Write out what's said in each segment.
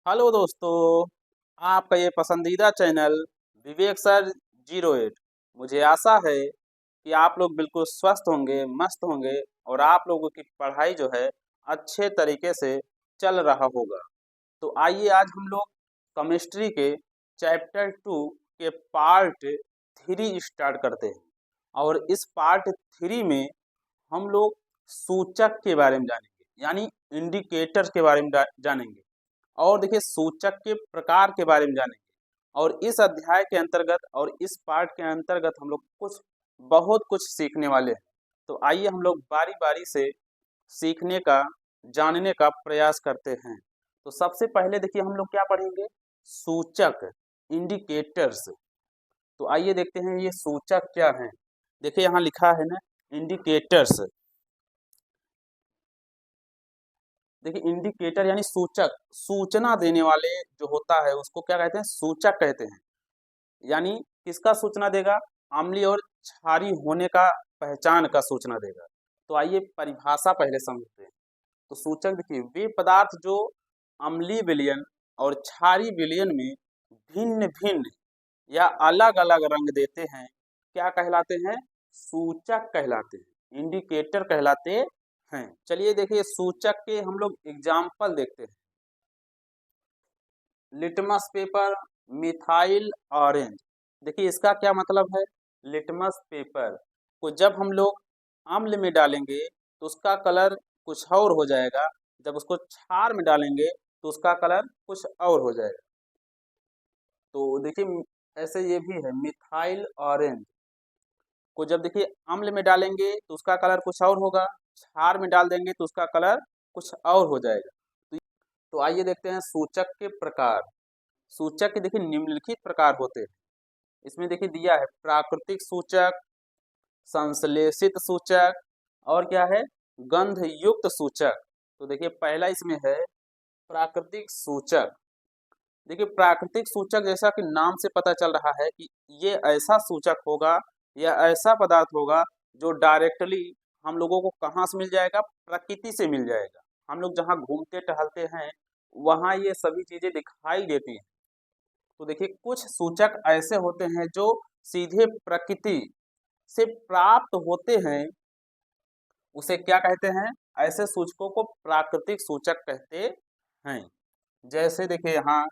Hello दोस्तों, आपका ये पसंदीदा चैनल विवेक सर 08। मुझे आशा है कि आप लोग बिल्कुल स्वस्थ होंगे, मस्त होंगे और आप लोगों की पढ़ाई जो है अच्छे तरीके से चल रहा होगा। तो आइए आज हम लोग केमिस्ट्री के चैप्टर 2 के पार्ट 3 स्टार्ट करते हैं। और इस पार्ट 3 में हम लोग सूचक के बारे में जानेंगे, यानी इंडिकेटर्स के बारे में जानेंगे। और देखिए सूचक के प्रकार के बारे में जानेंगे। और इस अध्याय के अंतर्गत और इस पार्ट के अंतर्गत हम लोग बहुत कुछ सीखने वाले हैं। तो आइए हम लोग बारी बारी से सीखने का, जानने का प्रयास करते हैं। तो सबसे पहले देखिए हम लोग क्या पढ़ेंगे, सूचक, इंडिकेटर्स। तो आइए देखते हैं ये सूचक क्या है। देखिए यहाँ लिखा है ना, इंडिकेटर्स। देखिए इंडिकेटर यानी सूचक, सूचना देने वाले जो होता है उसको क्या कहते हैं, सूचक कहते हैं। यानी किसका सूचना देगा, अम्लीय और क्षारीय होने का, पहचान का सूचना देगा। तो आइए परिभाषा पहले समझते हैं। तो सूचक देखिए वे पदार्थ जो अम्लीय विलयन और क्षारीय विलयन में भिन्न भिन्न या अलग अलग रंग देते हैं, क्या कहलाते हैं, सूचक कहलाते हैं, इंडिकेटर कहलाते हैं। चलिए देखिए सूचक के हम लोग एग्जाम्पल देखते हैं। Litmus paper, methyl orange. देखिए इसका क्या मतलब है, लिटमस पेपर को जब हम लोग अम्ल में डालेंगे तो उसका कलर कुछ और हो जाएगा, जब उसको क्षार में डालेंगे तो उसका कलर कुछ और हो जाएगा। तो देखिए ऐसे ये भी है, मिथाइल ऑरेंज को जब देखिए अम्ल में डालेंगे तो उसका कलर कुछ और होगा, क्षार में डाल देंगे तो उसका कलर कुछ और हो जाएगा। तो आइए देखते हैं सूचक के प्रकार। सूचक के देखिए निम्नलिखित प्रकार होते हैं। इसमें देखिए दिया है प्राकृतिक सूचक, संश्लेषित सूचक और क्या है, गंध युक्त सूचक। तो देखिए पहला इसमें है प्राकृतिक सूचक। देखिए प्राकृतिक सूचक जैसा कि नाम से पता चल रहा है कि ये ऐसा सूचक होगा या ऐसा पदार्थ होगा जो डायरेक्टली हम लोगों को कहाँ से मिल जाएगा, प्रकृति से मिल जाएगा। हम लोग जहाँ घूमते टहलते हैं वहाँ ये सभी चीजें दिखाई देती हैं। तो देखिए कुछ सूचक ऐसे होते हैं जो सीधे प्रकृति से प्राप्त होते हैं, उसे क्या कहते हैं, ऐसे सूचकों को प्राकृतिक सूचक कहते हैं। जैसे देखिए यहाँ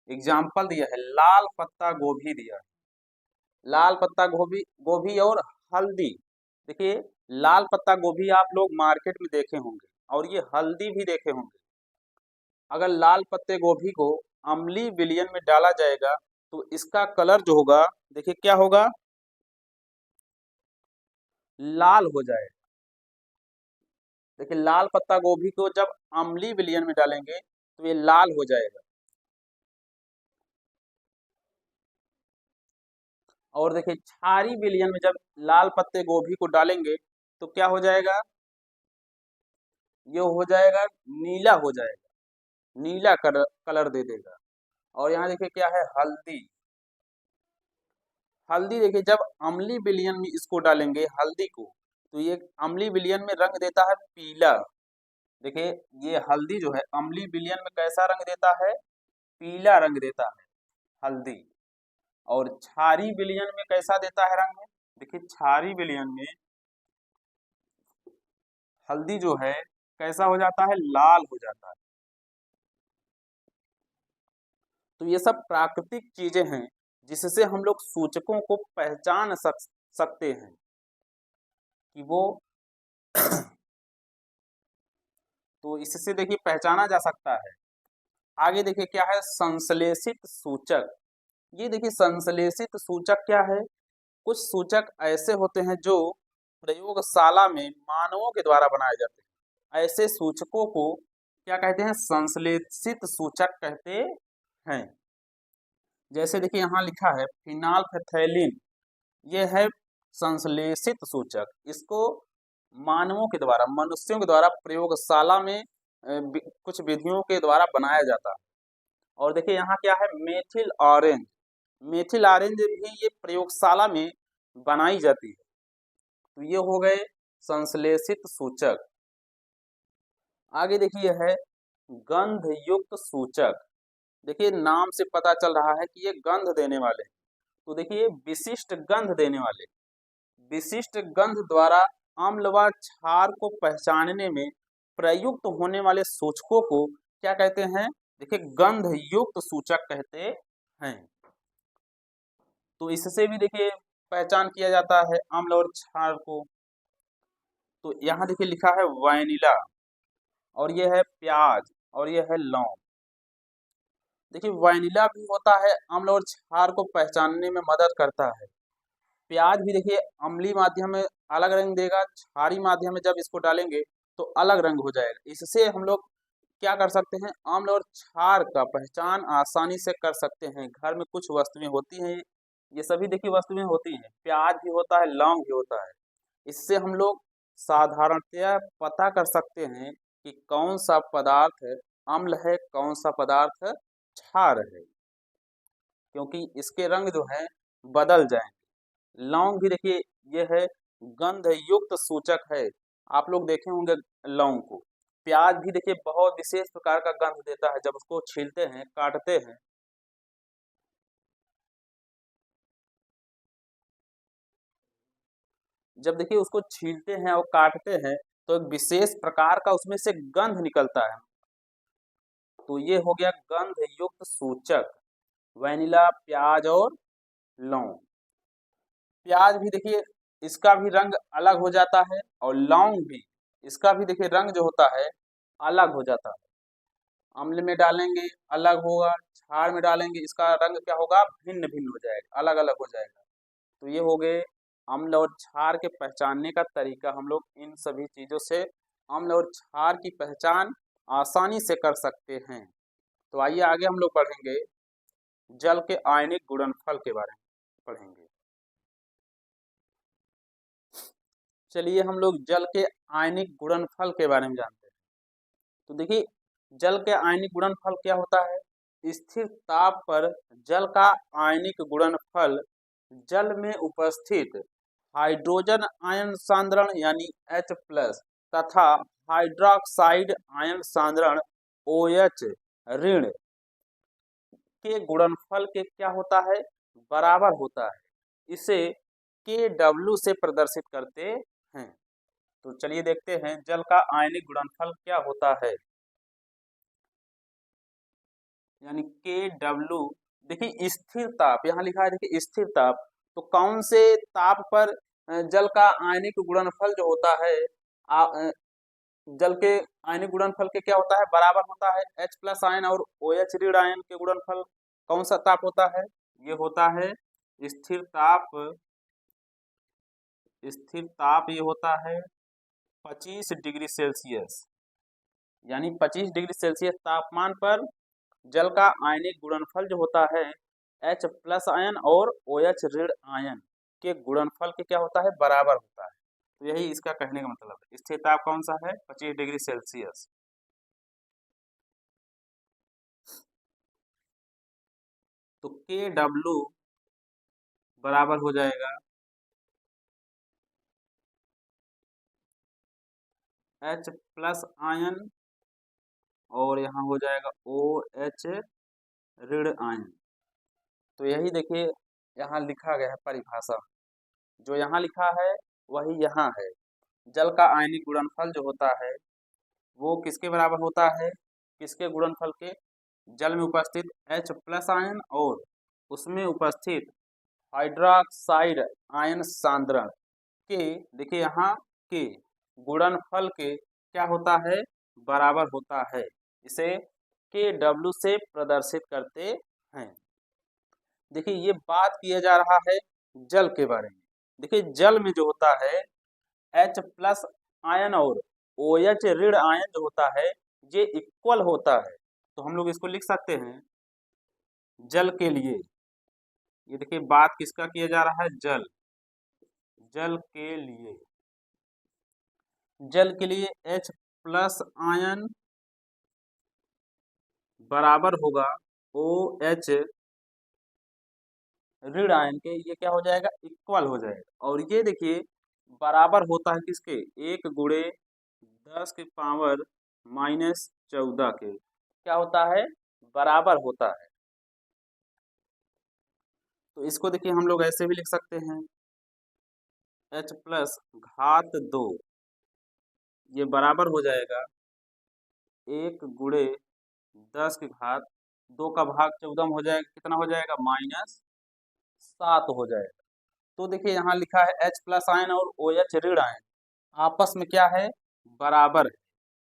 एग्जाम्पल दिया है, लाल पत्ता गोभी दिया है। लाल पत्ता गोभी गोभी और हल्दी। देखिए लाल पत्ता गोभी आप लोग मार्केट में देखे होंगे और ये हल्दी भी देखे होंगे। अगर लाल पत्ते गोभी को अम्लीय विलयन में डाला जाएगा तो इसका कलर जो होगा, देखिए क्या होगा, लाल हो जाएगा। देखिए लाल पत्ता गोभी को जब अम्लीय विलयन में डालेंगे तो ये लाल हो जाएगा। और देखिए क्षारीय विलयन में जब लाल पत्ते गोभी को डालेंगे तो क्या हो जाएगा, ये हो जाएगा, नीला हो जाएगा, नीला कलर दे देगा। और यहाँ देखिए क्या है, हल्दी। हल्दी देखिए जब अम्लीय विलयन में इसको डालेंगे हल्दी को तो ये अम्लीय विलयन में रंग देता है पीला। देखिए ये हल्दी जो है अम्लीय विलयन में कैसा रंग देता है, पीला रंग देता है हल्दी। और क्षारीय विलयन में कैसा देता है रंग, देखिए क्षारीय विलयन में हल्दी जो है कैसा हो जाता है, लाल हो जाता है। तो ये सब प्राकृतिक चीजें हैं जिससे हम लोग सूचकों को पहचान सकते हैं कि वो तो इससे देखिए पहचाना जा सकता है। आगे देखिए क्या है, संश्लेषित सूचक। ये देखिए संश्लेषित सूचक क्या है, कुछ सूचक ऐसे होते हैं जो प्रयोगशाला में मानवों के द्वारा बनाए जाते हैं। ऐसे सूचकों को क्या कहते हैं, संश्लेषित सूचक कहते हैं। जैसे देखिए यहाँ लिखा है फिनाल्फेथैलिन, ये है संश्लेषित सूचक। इसको मानवों के द्वारा, मनुष्यों के द्वारा प्रयोगशाला में कुछ विधियों के द्वारा बनाया जाता है। और देखिए यहाँ क्या है, मेथिल ऑरेंज। मेथिल ऑरेंज भी ये प्रयोगशाला में बनाई जाती है। तो ये हो गए संश्लेषित सूचक। आगे देखिए है गंध युक्त सूचक। देखिए नाम से पता चल रहा है कि ये गंध देने वाले हैं। तो देखिए विशिष्ट गंध देने वाले, विशिष्ट गंध द्वारा अम्ल व क्षार को पहचानने में प्रयुक्त होने वाले सूचकों को क्या कहते हैं? देखिए गंध युक्त सूचक कहते हैं। तो इससे भी देखिए पहचान किया जाता है अम्ल और क्षार को। तो यहाँ देखिए लिखा है वैनिला, और ये है प्याज, और ये है लौंग। देखिए वैनिला भी होता है अम्ल और क्षार को पहचानने में मदद करता है। प्याज भी देखिए अम्लीय माध्यम में अलग रंग देगा, क्षारीय माध्यम में जब इसको डालेंगे तो अलग रंग हो जाएगा। इससे हम लोग क्या कर सकते हैं? अम्ल और क्षार का पहचान आसानी से कर सकते हैं। घर में कुछ वस्तुएं होती हैं, ये सभी देखिए वस्तुएं होती हैं, प्याज भी होता है, लौंग भी होता है। इससे हम लोग साधारणतया पता कर सकते हैं कि कौन सा पदार्थ अम्ल है, कौन सा पदार्थ क्षार है, क्योंकि इसके रंग जो है बदल जाएंगे। लौंग भी देखिए ये है गंध युक्त सूचक है, आप लोग देखे होंगे लौंग को। प्याज भी देखिए बहुत विशेष प्रकार का गंध देता है जब उसको छीलते हैं, काटते हैं। जब देखिए उसको छीलते हैं और काटते हैं तो एक विशेष प्रकार का उसमें से गंध निकलता है। तो ये हो गया गंध युक्त सूचक, वैनिला, प्याज और लौंग। प्याज भी देखिए इसका भी रंग अलग हो जाता है, और लौंग भी, इसका भी देखिए रंग जो होता है अलग हो जाता है। अम्ल में डालेंगे अलग होगा, क्षार में डालेंगे इसका रंग क्या होगा? भिन्न भिन्न हो जाएगा, अलग अलग हो जाएगा। तो ये हो गए अम्ल और क्षार के पहचानने का तरीका। हम लोग इन सभी चीजों से अम्ल और क्षार की पहचान आसानी से कर सकते हैं। तो आइए आगे हम लोग पढ़ेंगे जल के आयनिक गुणनफल के बारे में पढ़ेंगे। चलिए हम लोग जल के आयनिक गुणनफल के बारे में जानते हैं। तो देखिए जल के आयनिक गुणनफल क्या होता है? स्थिर ताप पर जल का आयनिक गुणनफल जल में उपस्थित हाइड्रोजन आयन सांद्रण यानी H+ तथा हाइड्रोक्साइड आयन सांद्रण OH ऋण के गुणनफल के क्या होता है? बराबर होता है। इसे Kw से प्रदर्शित करते हैं। तो चलिए देखते हैं जल का आयनिक गुणनफल क्या होता है। यानी Kw, देखिए स्थिर ताप, यहाँ लिखा है देखिए स्थिर ताप। तो कौन से ताप पर जल का आयनिक गुणनफल जो होता है, जल के आयनिक गुणनफल के क्या होता है? बराबर होता है। H+ आयन और OH ऋण आयन के गुणनफल कौन सा ताप होता है? ये होता है स्थिर ताप। स्थिर ताप ये होता है 25 डिग्री सेल्सियस, यानी 25 डिग्री सेल्सियस तापमान पर जल का आयनिक गुणनफल जो होता है H+ आयन और OH ऋण आयन के गुणनफल के क्या होता है? बराबर होता है। तो यही इसका कहने का मतलब है। स्थिर ताप कौन सा है? 25 डिग्री सेल्सियस। तो Kw बराबर हो जाएगा H+ आयन और यहाँ हो जाएगा OH ऋण आयन। तो यही देखिए यहाँ लिखा गया है परिभाषा, जो यहाँ लिखा है वही यहाँ है। जल का आयनिक गुणनफल जो होता है वो किसके बराबर होता है? किसके गुणनफल के? जल में उपस्थित H+ आयन और उसमें उपस्थित हाइड्रोक्साइड आयन सांद्रण के, देखिए यहाँ के गुणनफल के क्या होता है? बराबर होता है। इसे Kw से प्रदर्शित करते हैं। देखिए ये बात किया जा रहा है जल के बारे में। देखिए जल में जो होता है H+ आयन और OH ऋण आयन जो होता है ये इक्वल होता है। तो हम लोग इसको लिख सकते हैं जल के लिए। ये देखिए बात किसका किया जा रहा है? जल, जल के लिए। जल के लिए H+ आयन बराबर होगा OH ऋण आयन के, ये क्या हो जाएगा? इक्वल हो जाएगा। और ये देखिए बराबर होता है किसके? 1 गुणे 10 की पावर -14 के। क्या होता है? बराबर होता है। तो इसको देखिए हम लोग ऐसे भी लिख सकते हैं, H प्लस घात 2 ये बराबर हो जाएगा 1 × 10 की घात 2 का भाग 14 हो जाएगा, कितना हो जाएगा -7 हो जाएगा। तो देखिए यहाँ लिखा है H प्लस आयन और OH ऋण आयन आपस में क्या है, बराबर है।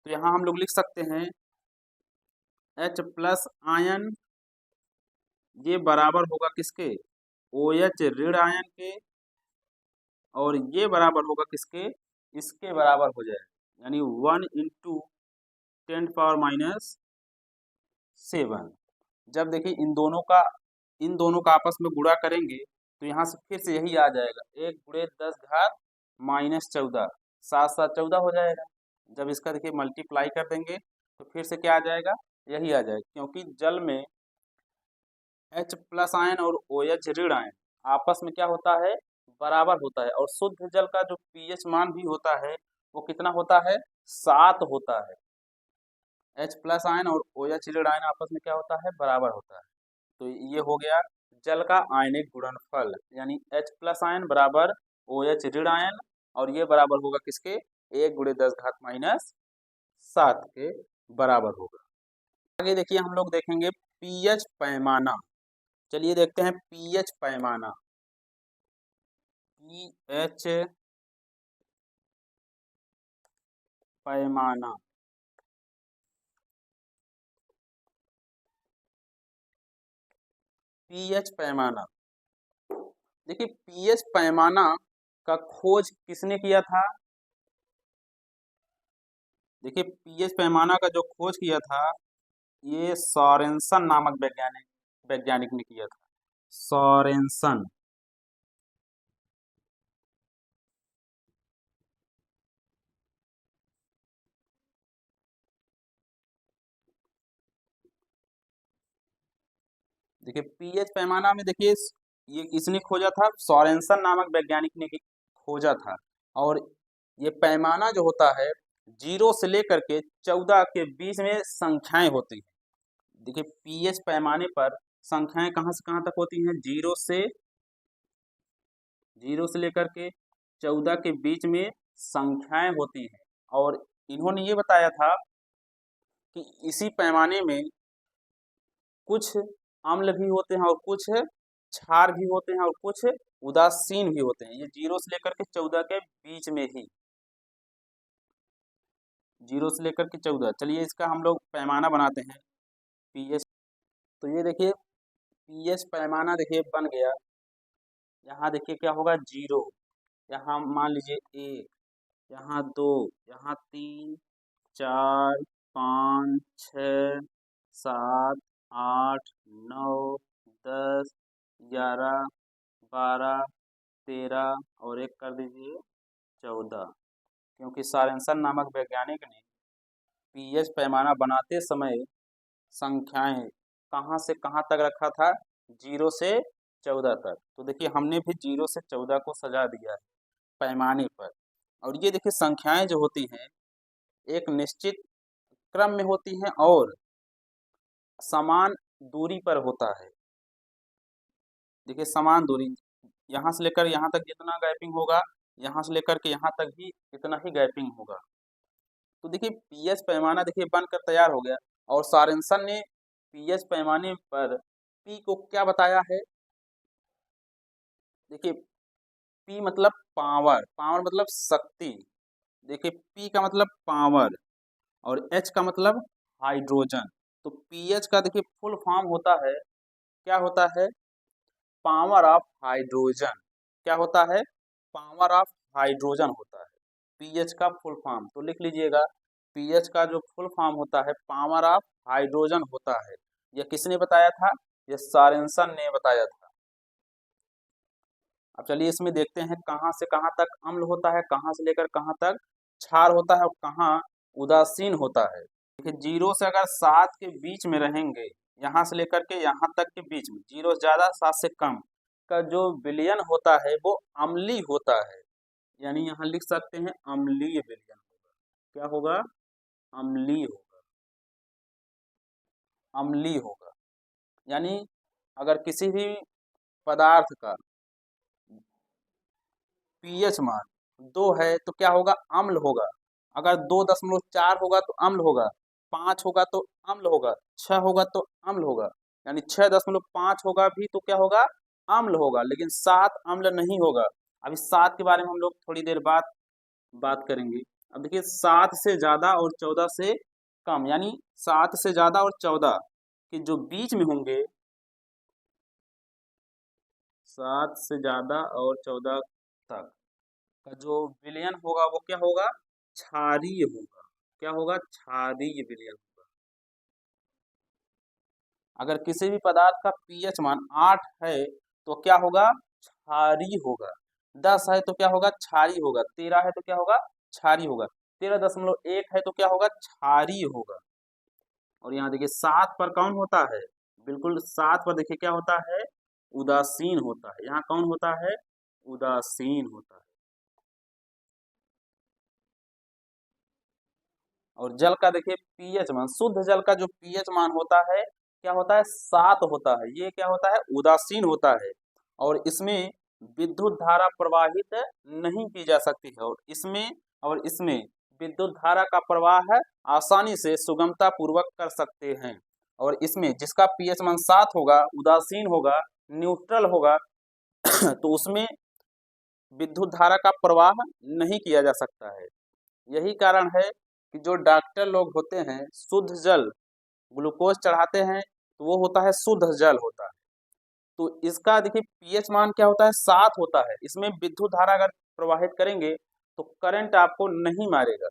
तो यहाँ हम लोग लिख सकते हैं H प्लस आयन ये बराबर होगा किसके, OH ऋण आयन के, और ये बराबर होगा किसके, इसके बराबर हो जाएगा, यानी 1 × 10⁻⁷। जब देखिए इन दोनों का आपस में गुणा करेंगे तो यहाँ से फिर से यही आ जाएगा, 1 × 10⁻⁻14, 7×7 = 14 हो जाएगा। जब इसका देखिए मल्टीप्लाई कर देंगे तो फिर से क्या आ जाएगा, यही आ जाएगा, क्योंकि जल में H प्लस आयन और OH ऋण आयन आपस में क्या होता है, बराबर होता है। और शुद्ध जल का जो pH मान भी होता है वो कितना होता है, 7 होता है। H प्लस आयन और OH ऋण आयन आपस में क्या होता है, बराबर होता है। तो ये हो गया जल का आयनिक गुणनफल, यानी H प्लस आयन बराबर OH ऋण आयन, और ये बराबर होगा किसके, 1 × 10⁻⁷ के बराबर होगा। आगे देखिए हम लोग देखेंगे pH पैमाना। चलिए देखते हैं pH पैमाना। pH पैमाना, pH पैमाना। देखिए pH पैमाना का खोज किसने किया था, देखिए pH पैमाना का जो खोज किया था ये सोरेनसन नामक वैज्ञानिक ने किया था, सोरेनसन। देखिए pH पैमाना में देखिए ये किसने खोजा था, सोरेनसन नामक वैज्ञानिक ने खोजा था। और ये पैमाना जो होता है 0 से लेकर के 14 के बीच में संख्याएं होती हैं। देखिए pH पैमाने पर संख्याएं कहाँ से कहाँ तक होती हैं, 0 से लेकर के 14 के बीच में संख्याएं होती हैं। और इन्होंने ये बताया था कि इसी पैमाने में कुछ अम्ल भी होते हैं और कुछ क्षार भी होते हैं और कुछ उदासीन भी होते हैं। ये 0 से लेकर के 14 के बीच में ही, 0 से लेकर के 14। चलिए इसका हम लोग पैमाना बनाते हैं pH। तो ये देखिए pH पैमाना देखिए बन गया। यहाँ देखिए क्या होगा, 0, यहाँ मान लीजिए 1, यहाँ 2, यहाँ 3, 4, 5, 6, 7, 8, 9, 10, 11, 12, 13 और एक कर दीजिए 14। क्योंकि सोरेनसन नामक वैज्ञानिक ने pH पैमाना बनाते समय संख्याएं कहाँ से कहाँ तक रखा था, 0 से 14 तक। तो देखिए हमने भी 0 से 14 को सजा दिया है पैमाने पर। और ये देखिए संख्याएं जो होती हैं एक निश्चित क्रम में होती हैं और समान दूरी पर होता है। देखिए समान दूरी, यहाँ से लेकर यहाँ तक जितना गैपिंग होगा, यहाँ से लेकर के यहाँ तक भी इतना ही गैपिंग होगा। तो देखिए pH पैमाना देखिए बनकर तैयार हो गया। और सोरेनसन ने pH पैमाने पर P को क्या बताया है, देखिए P मतलब पावर, पावर मतलब शक्ति। देखिए P का मतलब पावर और H का मतलब हाइड्रोजन। तो pH का देखिए फुल फॉर्म होता है, क्या होता है, पावर ऑफ हाइड्रोजन। क्या होता है, पावर ऑफ हाइड्रोजन होता है pH का फुल फॉर्म। तो लिख लीजिएगा pH का जो फुल फॉर्म होता है पावर ऑफ हाइड्रोजन होता है। यह किसने बताया था, यह सोरेनसन ने बताया था। अब चलिए इसमें देखते हैं कहाँ से कहाँ तक अम्ल होता है, कहाँ से लेकर कहाँ तक क्षार होता है और कहाँ उदासीन होता है। देखिए 0 से अगर 7 के बीच में रहेंगे, यहाँ से लेकर के यहाँ तक के बीच में, 0 से ज़्यादा 7 से कम का जो विलयन होता है वो अम्लीय होता है। यानी यहाँ लिख सकते हैं अम्लीय विलयन होगा। क्या होगा, अम्लीय होगा, अम्लीय होगा। यानी अगर किसी भी पदार्थ का पीएच मान 2 है तो क्या होगा, अम्ल होगा। अगर 2.4 होगा तो अम्ल होगा, 5 होगा तो अम्ल होगा, 6 होगा तो अम्ल होगा। यानी 6.5 होगा भी तो क्या होगा, अम्ल होगा, लेकिन 7 अम्ल नहीं होगा। अभी 7 के बारे में हम लोग थोड़ी देर बाद बात करेंगे। अब देखिए 7 से ज्यादा और 14 से कम, यानी 7 से ज्यादा और 14 के जो बीच में होंगे, 7 से ज्यादा और 14 तक का जो विलयन होगा वो क्या होगा, क्षारीय होगा। क्या होगा, क्षारीय विलयन होगा। अगर किसी भी पदार्थ का पीएच मान 8 है तो क्या होगा, क्षारीय होगा। 10 है तो क्या होगा, क्षारीय होगा। 13 है तो क्या होगा, क्षारीय होगा। 13.1 है तो क्या होगा, क्षारीय होगा। और यहाँ देखिए 7 पर कौन होता है, बिल्कुल 7 पर देखिए क्या होता है, उदासीन होता है। यहाँ कौन होता है, उदासीन होता है। और जल का देखिए पीएच मान, शुद्ध जल का जो पीएच मान होता है क्या होता है, 7 होता है। ये क्या होता है, उदासीन होता है। और इसमें विद्युत धारा प्रवाहित नहीं की जा सकती है। और इसमें विद्युत धारा का प्रवाह आसानी से सुगमता पूर्वक कर सकते हैं। और इसमें जिसका पीएच मान 7 होगा, उदासीन होगा, न्यूट्रल होगा तो उसमें विद्युत धारा का प्रवाह नहीं किया जा सकता है। यही कारण है कि जो डॉक्टर लोग होते हैं शुद्ध जल ग्लूकोज चढ़ाते हैं तो वो होता है शुद्ध जल होता है। तो इसका देखिए पीएच मान क्या होता है, 7 होता है। इसमें विद्युत धारा अगर प्रवाहित करेंगे तो करंट आपको नहीं मारेगा,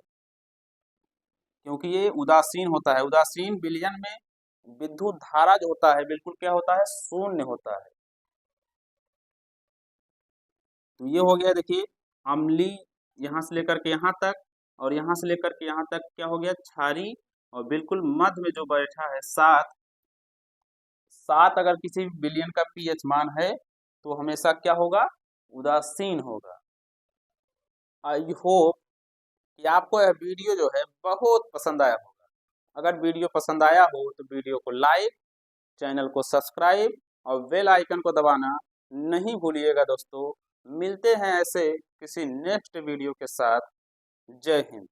क्योंकि ये उदासीन होता है। उदासीन विलयन में विद्युत धारा जो होता है बिल्कुल क्या होता है, शून्य होता है। तो ये हो गया देखिए अम्ली, यहाँ से लेकर के यहाँ तक, और यहाँ से लेकर के यहाँ तक क्या हो गया, क्षारी। और बिल्कुल मध्य में जो बैठा है 7, 7 अगर किसी विलयन का पीएच मान है तो हमेशा क्या होगा, उदासीन होगा। आई होप कि आपको यह वीडियो जो है बहुत पसंद आया होगा। अगर वीडियो पसंद आया हो तो वीडियो को लाइक, चैनल को सब्सक्राइब और बेल आइकन को दबाना नहीं भूलिएगा दोस्तों। मिलते हैं ऐसे किसी नेक्स्ट वीडियो के साथ। जय हिंद।